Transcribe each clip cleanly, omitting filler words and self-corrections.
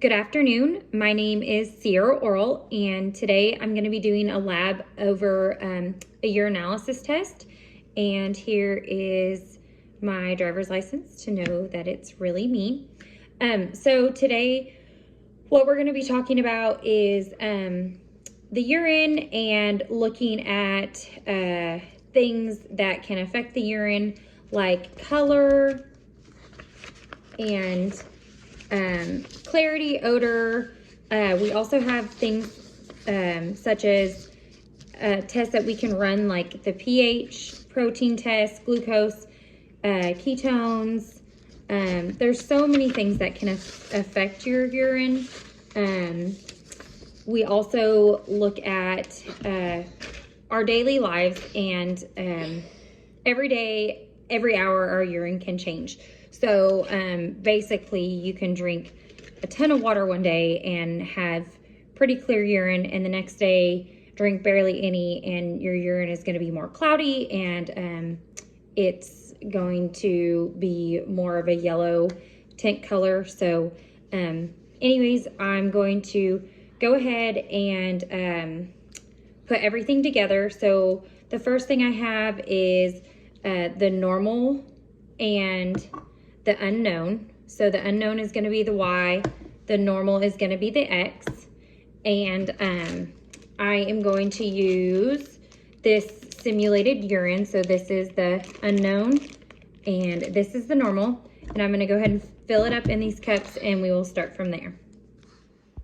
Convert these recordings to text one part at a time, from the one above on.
Good afternoon. My name is Sierra Oral, and today I'm going to be doing a lab over a urinalysis test. And here is my driver's license to know that it's really me. So today, what we're going to be talking about is the urine and looking at things that can affect the urine, like color and clarity, odor. We also have things such as tests that we can run, like the pH, protein test, glucose, ketones. There's so many things that can affect your urine. We also look at our daily lives, and every day, every hour, our urine can change. So basically, you can drink a ton of water one day and have pretty clear urine, and the next day drink barely any, and your urine is going to be more cloudy, and it's going to be more of a yellow tint color. So anyways, I'm going to go ahead and put everything together. So the first thing I have is the normal and the unknown. So the unknown is going to be the Y, the normal is going to be the X, and I am going to use this simulated urine. So this is the unknown and this is the normal, and I'm going to go ahead and fill it up in these cups, and we will start from there.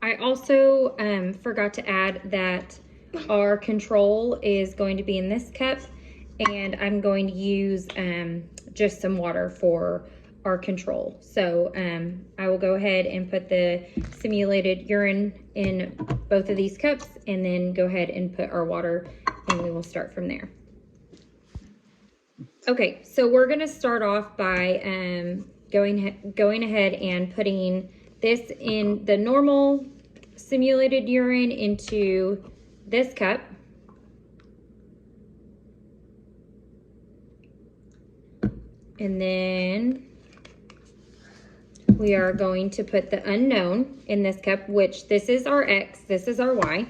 I also forgot to add that our control is going to be in this cup, and I'm going to use just some water for our control. So I will go ahead and put the simulated urine in both of these cups, and then go ahead and put our water, and we will start from there. Okay, so we're gonna start off by going ahead and putting this in the normal simulated urine into this cup. And then we are going to put the unknown in this cup, which this is our X, this is our Y.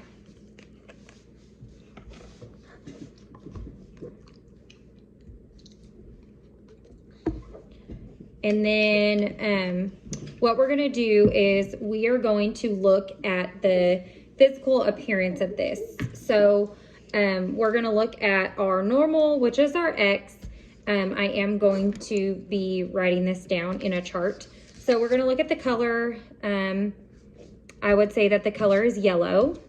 And then what we're going to do is we are going to look at the physical appearance of this. So we're going to look at our normal, which is our X. I am going to be writing this down in a chart. So we're going to look at the color. I would say that the color is yellow.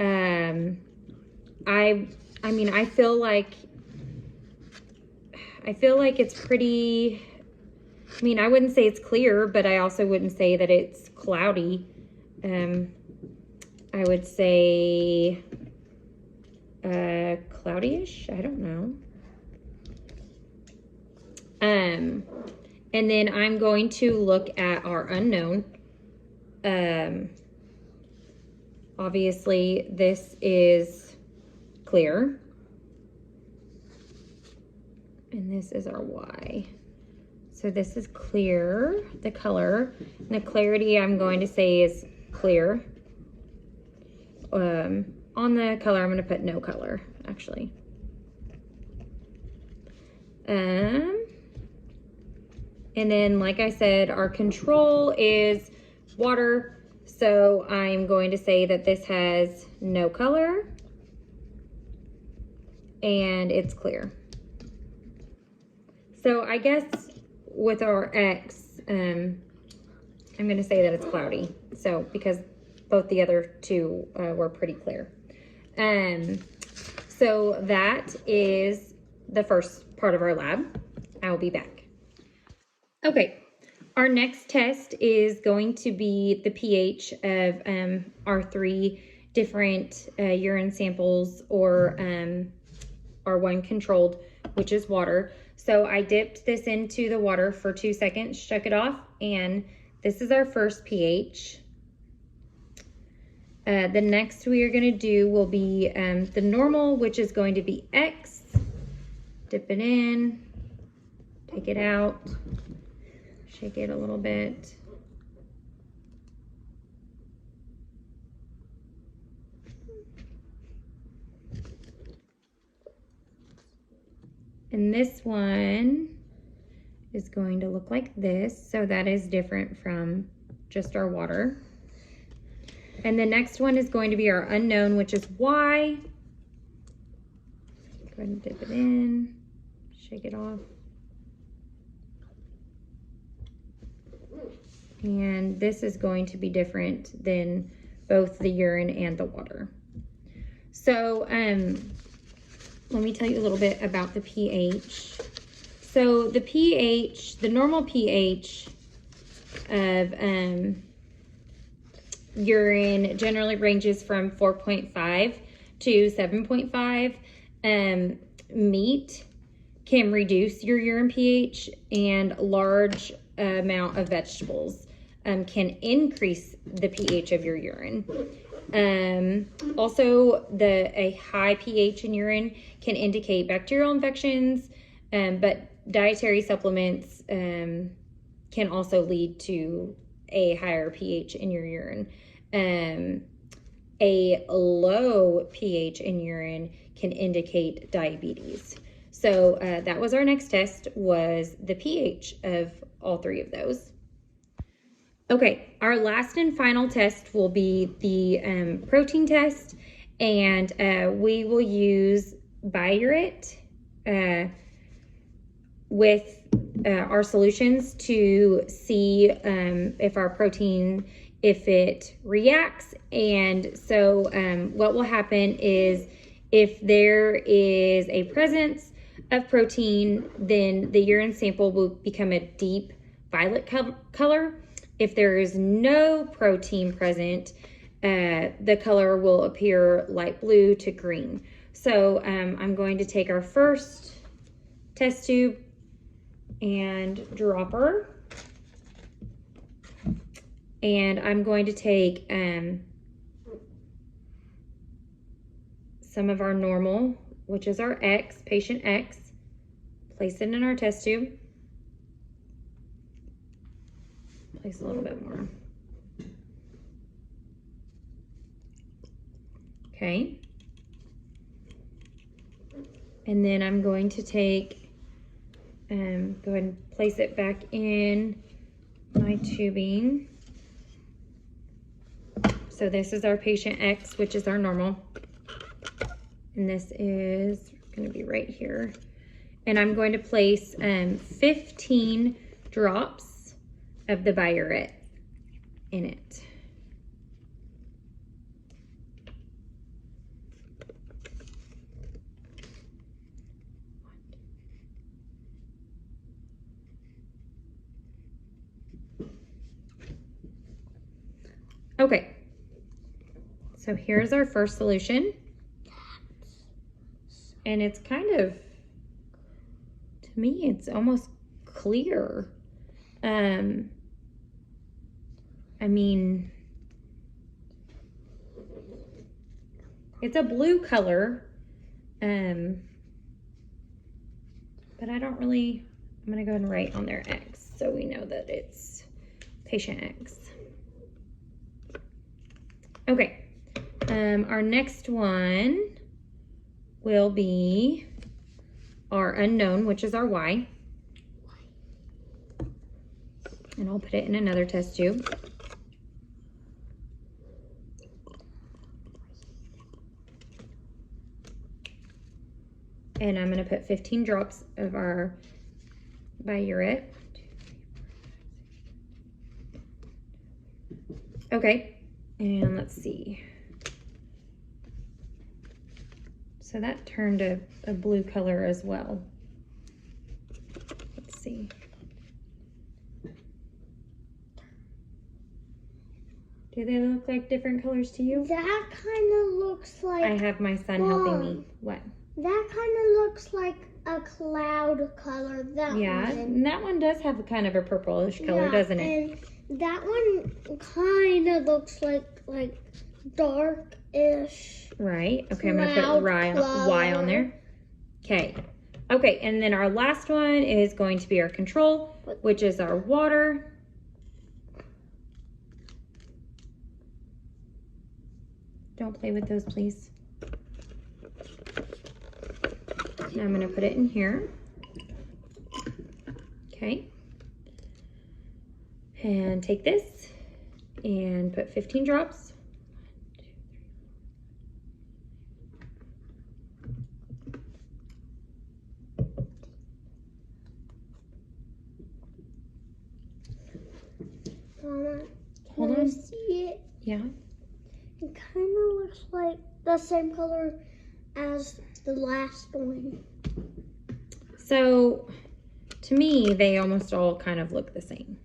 I feel like it's pretty, I wouldn't say it's clear, but I also wouldn't say that it's cloudy. I would say cloudy-ish, I don't know. And then I'm going to look at our unknown. Obviously this is clear. And this is our Y. So this is clear, the color. And the clarity I'm going to say is clear. On the color, I'm going to put no color, actually. And then, like I said, our control is water. So I'm going to say that this has no color and it's clear. So I guess with our X, I'm going to say that it's cloudy. So because both the other two were pretty clear. So that is the first part of our lab. I'll be back. Okay, our next test is going to be the pH of our 3 different urine samples, or our one controlled, which is water. So I dipped this into the water for 2 seconds, shook it off, and this is our first pH. The next we are going to do will be the normal, which is going to be X. Dip it in, take it out, shake it a little bit. And this one is going to look like this. So that is different from just our water. And the next one is going to be our unknown, which is Y. Go ahead and dip it in, shake it off. And this is going to be different than both the urine and the water. So let me tell you a little bit about the pH. So the pH, the normal pH of urine generally ranges from 4.5 to 7.5. Meat can reduce your urine pH, and large amount of vegetables can increase the pH of your urine. Also, a high pH in urine can indicate bacterial infections, but dietary supplements can also lead to a higher pH in your urine. A low pH in urine can indicate diabetes. So that was our next test, was the pH of all three of those. Okay, our last and final test will be the protein test, and we will use biuret with our solutions to see if our protein, if it reacts. And so what will happen is, if there is a presence of protein, then the urine sample will become a deep violet color. If there is no protein present, the color will appear light blue to green. So I'm going to take our first test tube and dropper, and I'm going to take some of our normal, which is our X, patient X, place it in our test tube. Place a little bit more. Okay. And then I'm going to take, go ahead and place it back in my tubing. So this is our patient X, which is our normal. And this is going to be right here. And I'm going to place 15 drops of the biuret in it. Okay, so here's our first solution. And it's kind of, to me, it's almost clear. I mean, it's a blue color, but I don't really, I'm gonna go ahead and write on there X, so we know that it's patient X. Okay, our next one will be our unknown, which is our Y. And I'll put it in another test tube. And I'm going to put 15 drops of our biuret. Okay, and let's see. So that turned a blue color as well. Let's see. Do they look like different colors to you? That kind of looks like... I have my son helping me. What? That kind of looks like a cloud color. That yeah, one. And that one does have a kind of a purplish color, doesn't it? And that one kind of looks like dark-ish. Right. Okay, I'm going to put Y on there. Okay. Okay, and then our last one is going to be our control, which is our water. Don't play with those, please. Now I'm going to put it in here. Okay. And take this and put 15 drops. Mama, Hold can I on. see it? Yeah. It kind of looks like the same color as the last one. So to me, they almost all kind of look the same.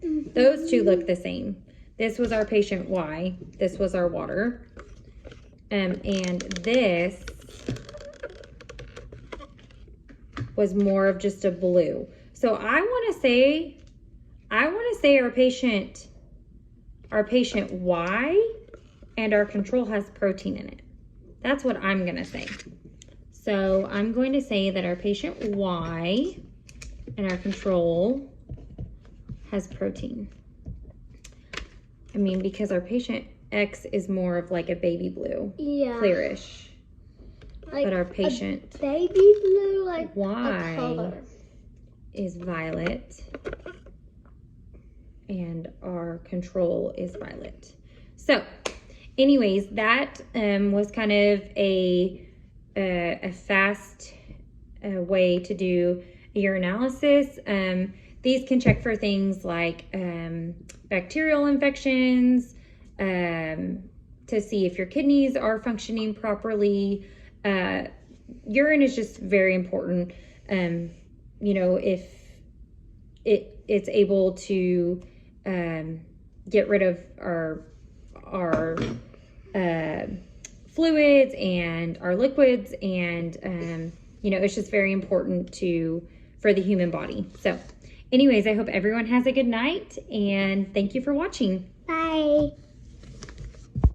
Mm-hmm. Those two look the same. This was our patient Y. This was our water. And this was more of just a blue. So I want to say our patient Y and our control has protein in it. That's what I'm going to say. So I'm going to say that our patient Y and our control has protein. I mean, because our patient X is more of like a baby blue, Yeah, clearish. like But our patient baby blue, like Y a color. is violet, and our control is violet. So, anyways, that was kind of a fast way to do a urinalysis. These can check for things like bacterial infections, to see if your kidneys are functioning properly. Urine is just very important. You know, if it's able to get rid of our fluids and our liquids, and you know, it's just very important for the human body. So anyways, I hope everyone has a good night, and thank you for watching. Bye.